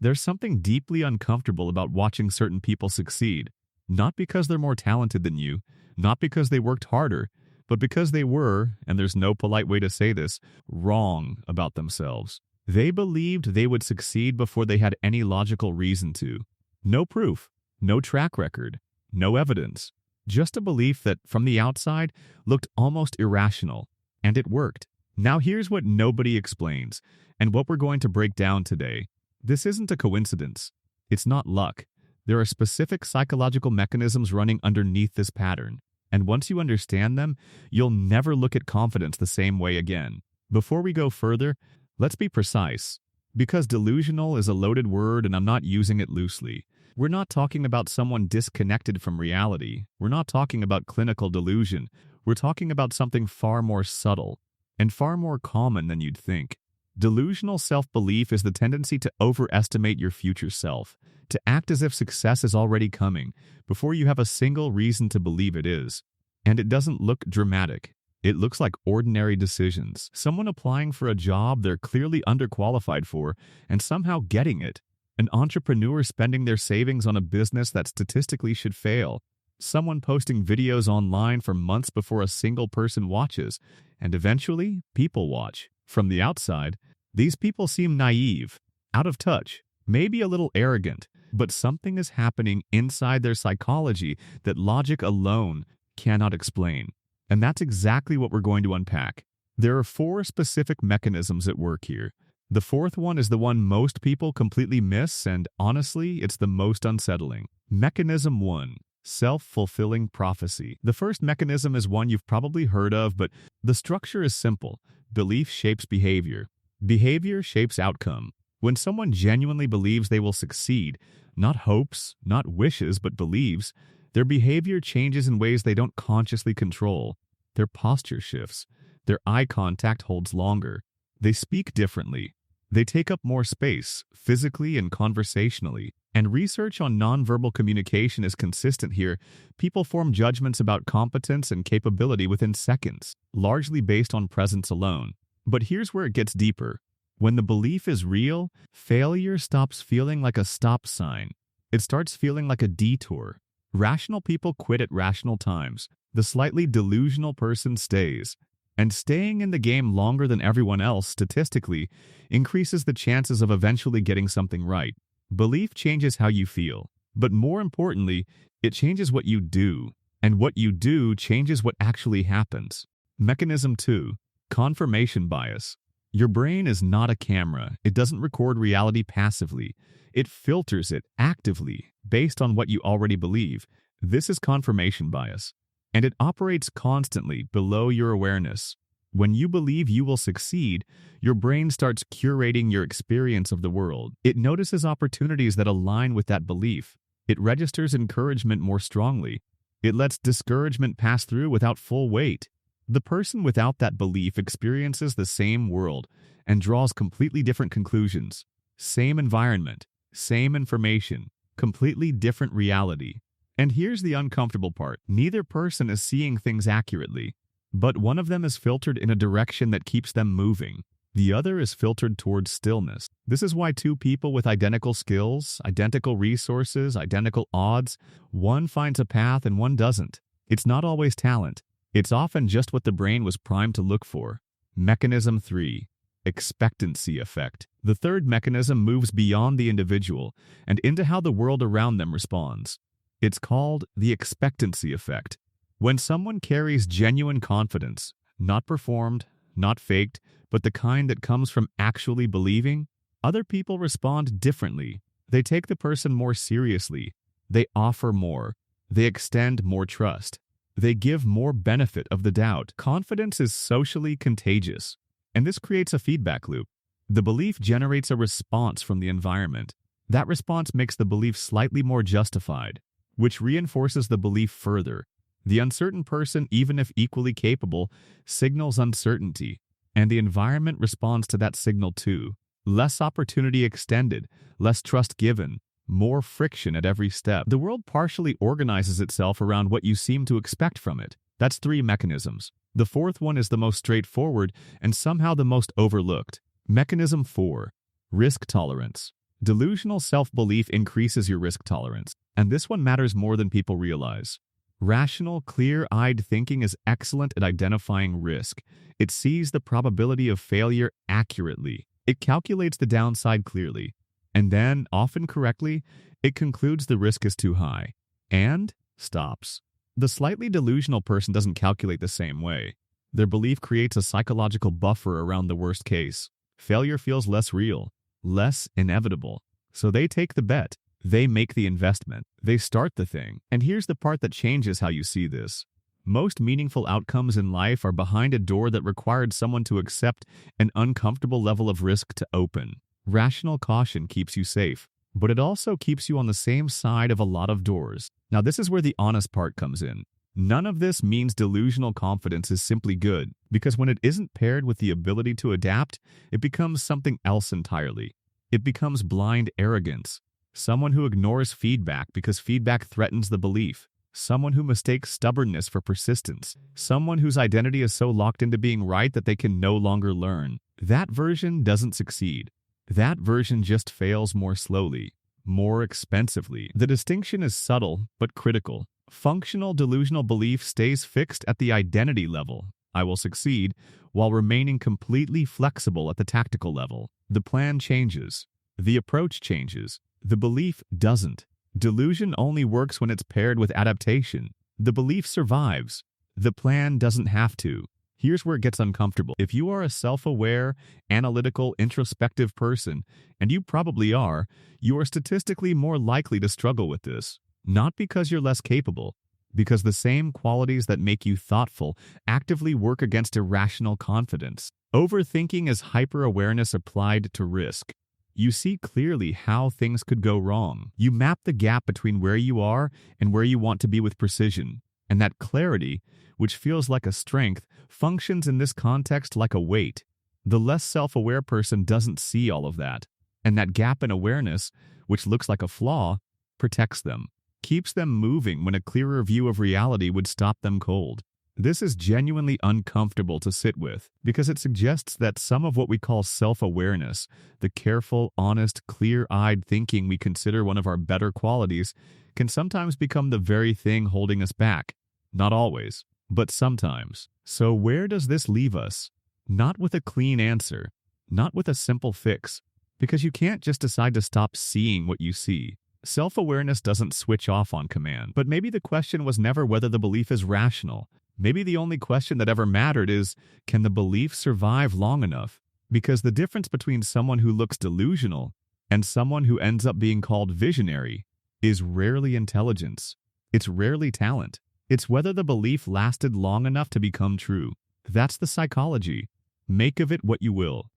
There's something deeply uncomfortable about watching certain people succeed, not because they're more talented than you, not because they worked harder, but because they were, and there's no polite way to say this, wrong about themselves. They believed they would succeed before they had any logical reason to. No proof, no track record, no evidence. Just a belief that, from the outside, looked almost irrational. And it worked. Now here's what nobody explains, and what we're going to break down today. This isn't a coincidence. It's not luck. There are specific psychological mechanisms running underneath this pattern. And once you understand them, you'll never look at confidence the same way again. Before we go further, let's be precise. Because delusional is a loaded word and I'm not using it loosely. We're not talking about someone disconnected from reality. We're not talking about clinical delusion. We're talking about something far more subtle and far more common than you'd think. Delusional self-belief is the tendency to overestimate your future self, to act as if success is already coming before you have a single reason to believe it is. And it doesn't look dramatic. It looks like ordinary decisions. Someone applying for a job they're clearly underqualified for and somehow getting it. An entrepreneur spending their savings on a business that statistically should fail. Someone posting videos online for months before a single person watches. And eventually, people watch. From the outside, these people seem naive, out of touch, maybe a little arrogant, but something is happening inside their psychology that logic alone cannot explain. And that's exactly what we're going to unpack. There are 4 specific mechanisms at work here. The 4th one is the one most people completely miss, and honestly, it's the most unsettling. Mechanism 1. Self-fulfilling prophecy. The first mechanism is one you've probably heard of, but the structure is simple. Belief shapes behavior. Behavior shapes outcome. When someone genuinely believes they will succeed, not hopes, not wishes, but believes, their behavior changes in ways they don't consciously control. Their posture shifts. Their eye contact holds longer. They speak differently. They take up more space, physically and conversationally. And research on nonverbal communication is consistent here. People form judgments about competence and capability within seconds, largely based on presence alone. But here's where it gets deeper. When the belief is real, failure stops feeling like a stop sign. It starts feeling like a detour. Rational people quit at rational times. The slightly delusional person stays. And staying in the game longer than everyone else, statistically, increases the chances of eventually getting something right. Belief changes how you feel. But more importantly, it changes what you do. And what you do changes what actually happens. Mechanism 2. Confirmation bias. Your brain is not a camera. It doesn't record reality passively. It filters it actively, based on what you already believe. This is confirmation bias. And it operates constantly below your awareness. When you believe you will succeed, your brain starts curating your experience of the world. It notices opportunities that align with that belief. It registers encouragement more strongly. It lets discouragement pass through without full weight. The person without that belief experiences the same world and draws completely different conclusions. Same environment, same information, completely different reality. And here's the uncomfortable part. Neither person is seeing things accurately, but one of them is filtered in a direction that keeps them moving. The other is filtered towards stillness. This is why 2 people with identical skills, identical resources, identical odds, one finds a path and one doesn't. It's not always talent. It's often just what the brain was primed to look for. Mechanism 3. Expectancy effect. The third mechanism moves beyond the individual and into how the world around them responds. It's called the expectancy effect. When someone carries genuine confidence, not performed, not faked, but the kind that comes from actually believing, other people respond differently. They take the person more seriously. They offer more. They extend more trust. They give more benefit of the doubt. Confidence is socially contagious, and this creates a feedback loop. The belief generates a response from the environment. That response makes the belief slightly more justified, which reinforces the belief further. The uncertain person, even if equally capable, signals uncertainty, and the environment responds to that signal too. Less opportunity extended, less trust given, more friction at every step. The world partially organizes itself around what you seem to expect from it. That's 3 mechanisms. The 4th one is the most straightforward and somehow the most overlooked. Mechanism 4. Risk tolerance. Delusional self-belief increases your risk tolerance, and this one matters more than people realize. Rational, clear-eyed thinking is excellent at identifying risk. It sees the probability of failure accurately. It calculates the downside clearly. And then, often correctly, it concludes the risk is too high. And stops. The slightly delusional person doesn't calculate the same way. Their belief creates a psychological buffer around the worst case. Failure feels less real, less inevitable. So they take the bet. They make the investment. They start the thing. And here's the part that changes how you see this. Most meaningful outcomes in life are behind a door that required someone to accept an uncomfortable level of risk to open. Rational caution keeps you safe, but it also keeps you on the same side of a lot of doors. Now, this is where the honest part comes in. None of this means delusional confidence is simply good, because when it isn't paired with the ability to adapt, it becomes something else entirely. It becomes blind arrogance. Someone who ignores feedback because feedback threatens the belief. Someone who mistakes stubbornness for persistence. Someone whose identity is so locked into being right that they can no longer learn. That version doesn't succeed. That version just fails more slowly, more expensively. The distinction is subtle but critical. Functional delusional belief stays fixed at the identity level. I will succeed, while remaining completely flexible at the tactical level. The plan changes. The approach changes. The belief doesn't. Delusion only works when it's paired with adaptation. The belief survives. The plan doesn't have to. Here's where it gets uncomfortable. If you are a self-aware, analytical, introspective person, and you probably are, you are statistically more likely to struggle with this. Not because you're less capable, because the same qualities that make you thoughtful actively work against irrational confidence. Overthinking is hyper-awareness applied to risk. You see clearly how things could go wrong. You map the gap between where you are and where you want to be with precision. And that clarity, which feels like a strength, functions in this context like a weight. The less self-aware person doesn't see all of that. And that gap in awareness, which looks like a flaw, protects them, keeps them moving when a clearer view of reality would stop them cold. This is genuinely uncomfortable to sit with because it suggests that some of what we call self-awareness, the careful, honest, clear-eyed thinking we consider one of our better qualities, can sometimes become the very thing holding us back. Not always, but sometimes. So where does this leave us? Not with a clean answer, not with a simple fix, because you can't just decide to stop seeing what you see. Self-awareness doesn't switch off on command, but maybe the question was never whether the belief is rational. Maybe the only question that ever mattered is, can the belief survive long enough? Because the difference between someone who looks delusional and someone who ends up being called visionary is rarely intelligence. It's rarely talent. It's whether the belief lasted long enough to become true. That's the psychology. Make of it what you will.